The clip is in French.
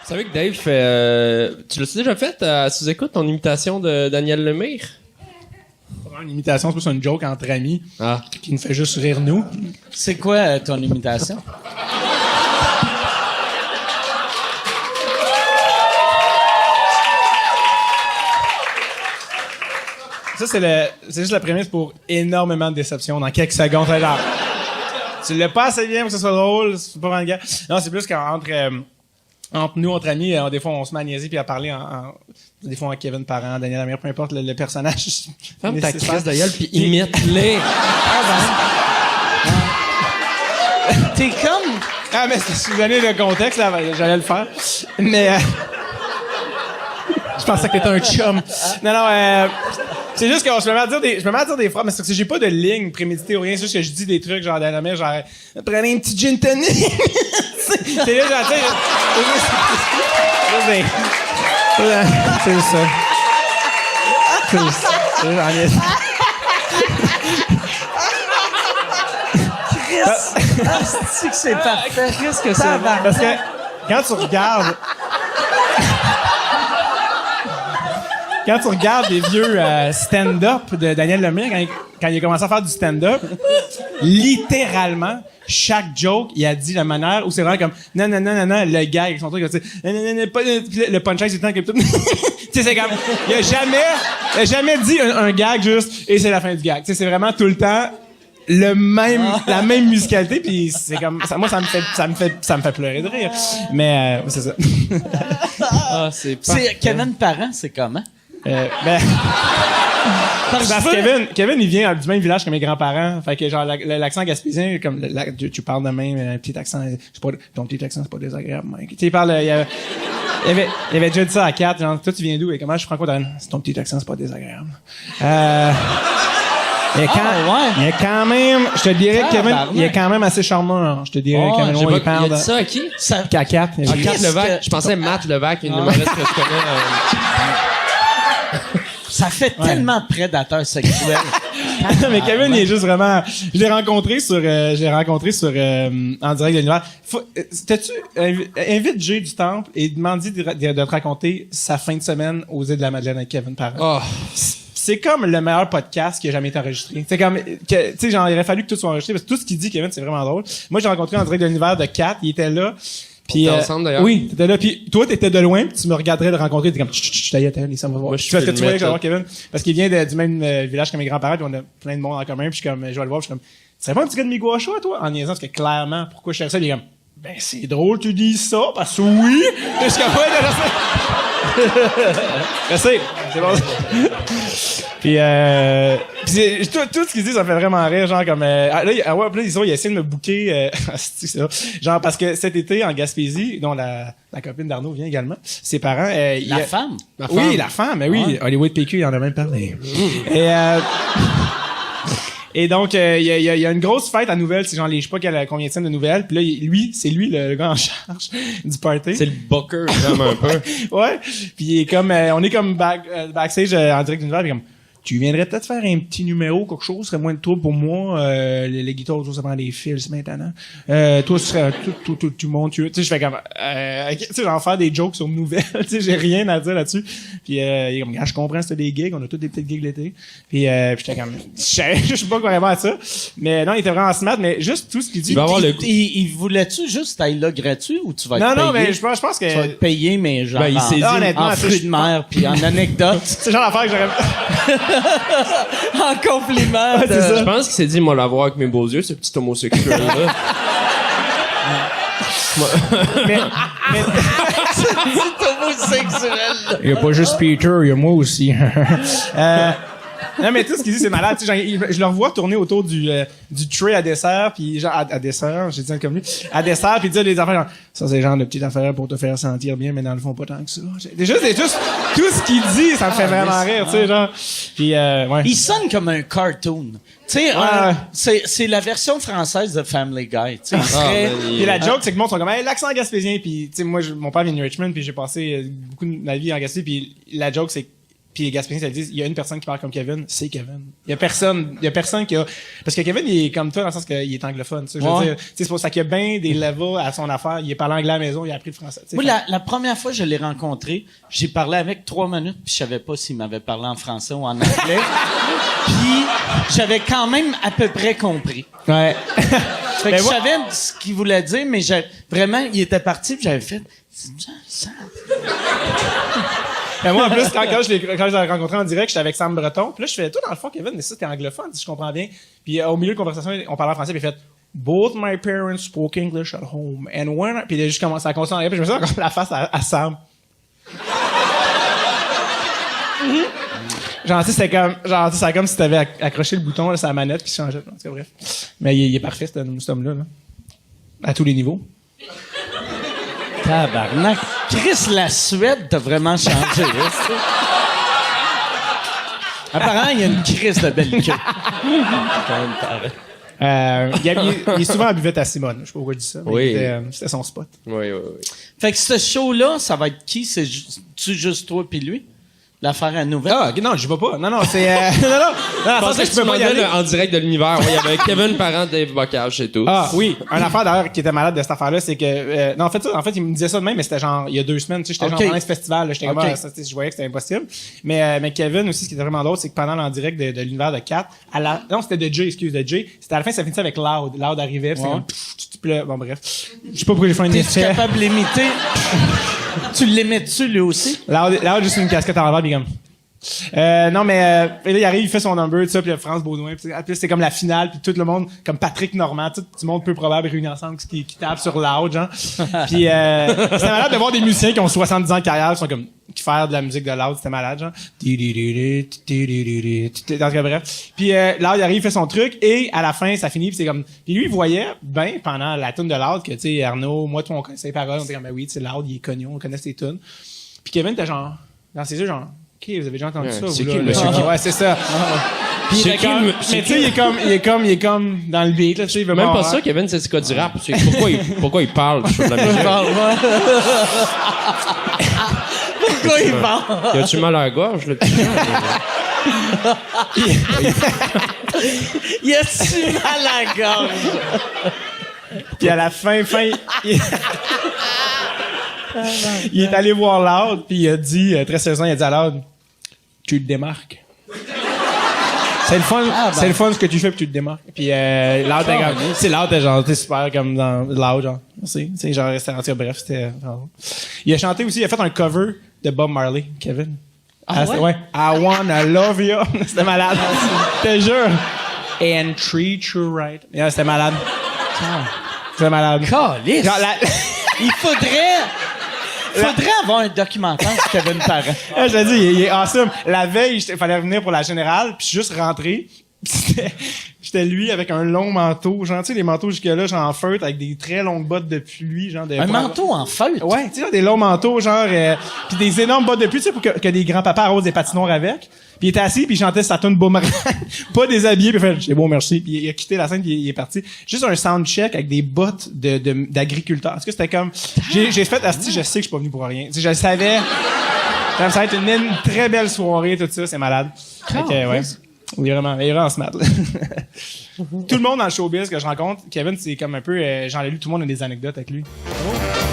Vous savez que Dave fait... tu l'as déjà fait à sous-écoute, ton imitation de Daniel Lemire? C'est pas une imitation, c'est plus une joke entre amis qui nous fait juste rire nous. C'est quoi ton imitation? Ça, c'est juste la prémisse pour énormément de déceptions dans quelques secondes. Genre, tu l'as pas assez bien pour que ce soit drôle, c'est pas vraiment le gars. Non, c'est plus qu'entre nous, entre amis, des fois, on se met à niaiser puis à parler des fois, Kevin Parent, Daniel Lemire, peu importe le personnage. Ferme ta crise de gueule puis imite-les. T'es comme... Ah, mais si vous donnez le contexte, là, j'allais le faire. Mais, je pensais que t'étais un chum. Non, c'est juste que je me mets à dire des phrases, mais c'est que j'ai pas de ligne préméditée ou rien, c'est juste que je dis des trucs genre dans la mer, genre prenez un petit gin tonic. C'est là, genre, tu sais, c'est ça. C'est que c'est parfait. Qu'est-ce que c'est? Parce que quand tu regardes des vieux stand-up de Daniel Lemire, quand il a commencé à faire du stand-up, littéralement, chaque joke, il a dit la manière où c'est vraiment comme non, le gag avec son truc, tu sais, non, pas le punchline, c'est le temps que tout. Tu sais, c'est comme, il a jamais dit un gag juste, et c'est la fin du gag. Tu sais, c'est vraiment tout le temps la même musicalité, puis c'est comme, moi, ça me fait pleurer de rire. Mais, c'est ça. C'est Kevin Parent, c'est comment? Parce que Kevin, il vient du même village que mes grands-parents. Fait que, genre, l'accent gaspésien, comme, tu parles de même, un petit accent, ton petit accent, c'est pas désagréable, mec. Tu sais, il parle, il avait déjà dit ça à Kat, genre, toi, tu viens d'où? Et comment je suis franco-darien? C'est ton petit accent, c'est pas désagréable. Il est quand même, je te dirais que Kevin, il est quand même assez charmant, je te dirais, Kevin, il parle. Il a dit ça à qui? À Kat. Kat Levac. Je pensais Matt Levac, une humoriste que je connais. Ça fait tellement de prédateurs sexuels. Mais Kevin, il est juste vraiment... Je l'ai rencontré sur en direct de l'univers. Invite Jay du Temple et demande-lui de te raconter sa fin de semaine aux îles de la Madeleine avec Kevin Parent. Oh. C'est comme le meilleur podcast qui a jamais été enregistré. C'est comme, tu sais, genre, il aurait fallu que tout soit enregistré parce que tout ce qu'il dit, Kevin, c'est vraiment drôle. Moi, j'ai rencontré en direct de l'univers de Kat, il était là. Puis, ensemble, d'ailleurs. Oui, t'étais là. Puis toi, t'étais de loin, puis tu me regarderais de rencontrer, t'es comme, chut, ça me va voir. Moi, je parce que tu voyais que filmais, voir Kevin, parce qu'il vient du même village que mes grands-parents, puis on a plein de monde en commun, puis je suis comme, je vais le voir, puis je suis comme, tu serais pas un petit gars de Miguacha, toi? En niaisant, parce que clairement, pourquoi je cherche ça, il est comme, ben, c'est drôle, tu dis ça, parce que oui! Je suis comme, ouais, merci. C'est bon. Puis tout ce qu'ils disent, ça me fait vraiment rire, genre comme là il a essayé de me booker c'est ça. Genre parce que cet été en Gaspésie, dont la copine d'Arnaud vient également, ses parents la femme. Oui, la femme, mais oui, ouais. Hollywood PQ, il en a même parlé. Et donc, il y a une grosse fête à Nouvelles, c'est genre je sais pas combien de Nouvelles, puis là, c'est lui le gars en charge du party. C'est le booker, vraiment un peu. Ouais, puis il est comme, on est comme backstage en direct d'une Nouvelle, puis comme, tu viendrais peut-être faire un petit numéro, quelque chose, ce serait moins de trouble pour moi. Les guitares, ça prend des fils, c'est maintenant. Toi, ce serait tout monde, tu sais, je fais comme, tu sais, j'en faire des jokes sur Nouvelles, tu sais, j'ai rien à dire là-dessus. Puis, il est comme, je comprends, c'était des gigs, on a tous des petites gigs l'été. Puis j'étais comme, je sais pas vraiment à ça. Mais non, il était vraiment smart, mais juste tout ce qu'il dit. Il voulait-tu juste aller là gratuit ou tu vas être payé? Non, mais je pense que... Tu vas être payé, mais genre, il s'est dit, en fruits de mer, puis en anecdote. C'est genre l'affaire que j'aurais... En compliment. Ouais, c'est ça. Je pense qu'il s'est dit, moi, l'avoir avec mes beaux yeux, ce petit homosexuel-là. mais Ce petit homosexuel. il y a pas juste Peter, il y a moi aussi. Non, mais tout ce qu'il dit, c'est malade. Tu sais, je le revois tourner autour du tray à dessert, puis genre, à dessert, j'ai dit comme lui, à dessert, puis dire des affaires genre, ça, c'est le genre de petites affaires pour te faire sentir bien, mais dans le fond, pas tant que ça. C'est juste, tout ce qu'il dit, ça me fait vraiment rire, tu sais, genre. Puis, ouais. Il sonne comme un cartoon. Tu sais, c'est la version française de Family Guy. Tu sais, puis la joke, c'est que le monde sont comme, hey, l'accent gaspésien, puis tu sais, moi, mon père vient de Richmond, puis j'ai passé beaucoup de ma vie en Gaspésie, puis la joke, c'est puis les Gaspésiens se le disent, il y a une personne qui parle comme Kevin, c'est Kevin. Il y a personne qui a, parce que Kevin, il est comme toi dans le sens qu'il est anglophone, tu sais, je veux dire. Tu sais, c'est pour ça qu'il y a bien des levels à son affaire. Il est parlé anglais à la maison, il a appris le français. Moi, la première fois que je l'ai rencontré, j'ai parlé avec 3 minutes, puis je savais pas s'il m'avait parlé en français ou en anglais. Puis j'avais quand même à peu près compris. Ouais. Fait que je savais ce qu'il voulait dire, mais vraiment, il était parti, puis j'avais fait... Ça. Ben moi, en plus, quand je l'ai rencontré en direct, j'étais avec Sam Breton. Puis là, je fais, toi, dans le fond, Kevin, mais ça, t'es anglophone, si je comprends bien. Puis au milieu de la conversation, on parlait en français, puis il a fait, both my parents spoke English at home. And when... Puis il a juste commencé à continuer en anglais, puis je me suis encore la face à Sam. Genre, tu sais, c'était comme si t'avais accroché le bouton, là, sur la manette, puis changeait. En tout cas, bref. Mais il est parfait, cet homme-là, là. À tous les niveaux. Tabarnak. Chris, la Suède t'a vraiment changé, là, apparemment, il y a une crise de belle queue. Il est souvent en buvette à Simone. Je sais pas pourquoi je dis ça. Mais Oui. c'était son spot. Oui. Fait que ce show-là, ça va être qui? C'est-tu juste toi pis lui? L'affaire à nouvelle? Ah, non, je vais pas. Non, c'est, non. Je pensais que tu peux pas y aller en direct de l'univers. Ouais, il y avait Kevin Parent, Dave Bocage, c'est tout. Ah, oui. Une affaire d'ailleurs qui était malade de cette affaire-là, c'est que, non, en fait, il me disait ça de même, mais c'était genre, il y a 2 semaines, tu sais, j'étais genre dans un festival, là, j'étais comme, je voyais que c'était impossible. Mais Kevin aussi, ce qui était vraiment drôle, c'est que pendant l'en direct de l'univers de 4, non, c'était de Jay, c'était à la fin, ça finissait avec Loud. Loud arrivait, puis c'était comme, bon, bref. Je sais pas pourquoi j'ai fait un effet. T'es capable de l'imiter? Tu l'aimais-tu, lui aussi? Loud, juste une casquette en l'envers, puis comme, non, mais là, il arrive, il fait son number, tout ça, puis France Baudouin, puis c'est comme la finale, puis tout le monde, comme Patrick Normand, tout le monde peu probable réuni ensemble qui tape sur Loud, genre. Puis c'était malade de voir des musiciens qui ont 70 ans de carrière, qui sont comme qui font de la musique de Loud, c'était malade, genre. Dans ce cas, bref. Puis Loud, il arrive, il fait son truc, et à la fin, ça finit, puis c'est comme... Puis lui, il voyait bien, pendant la tune de Loud, que, tu sais, Arnaud, moi, toi, on connaissait les paroles, on était comme, ben oui, tu sais, Loud, il est connu, on connaît ses tunes. Puis Kevin était genre, dans ses yeux, genre... OK, vous avez déjà entendu ça, c'est vous, qui, là? monsieur qui? Ouais, c'est ça. Puis C'est qui, mais tu sais, il est comme dans le beat, là, tu sais, il veut Même pas pas ça, Kevin, c'est quoi du rap. C'est pourquoi il parle sur la musique? Pourquoi il parle? Y a-tu mal à la gorge, le petit gars? Y a-tu mal à la gorge? Puis à la fin, il est allé voir Loud, puis il a dit, très sérieusement, il a dit à Loud, tu te démarques. C'est le fun ce que tu fais, puis tu te démarques. Puis Loud, c'est Loud, t'es genre, t'es super comme dans Loud, genre. C'est genre, bref, c'était... Il a chanté aussi, il a fait un cover de Bob Marley, Kevin. Ouais. I wanna love you. C'était malade. Je te jure. And treat you right. Yeah, c'était malade. C'était malade. Calice. Il faudrait avoir un documentaire sur Kevin Parent. Je te dis, il est awesome. La veille, il fallait venir pour la générale, puis je suis juste rentré. J'étais lui avec un long manteau, genre, tu sais, les manteaux jusque-là, genre en feutre, avec des très longues bottes de pluie, genre Un manteau en feutre? Ouais, tu sais, des longs manteaux, genre, puis des énormes bottes de pluie, tu sais, pour que des grands-papas arrosent des patinoires avec. Puis il était assis, puis il chantait sa tune Boomerang. Pas déshabillé, puis il fait, c'est bon, merci. Puis il a quitté la scène, puis il est parti. Juste un soundcheck avec des bottes d'agriculteurs. Est-ce que c'était comme... J'ai fait, asti, je sais que je suis pas venu pour rien. Tu sais, je le savais. Ça va être une très belle soirée, tout ça, c'est malade. Ok, ouais. Il est vraiment smart, là. Tout le monde dans le showbiz que je rencontre, Kevin, c'est comme un peu... J'en ai lu, tout le monde a des anecdotes avec lui. Oh.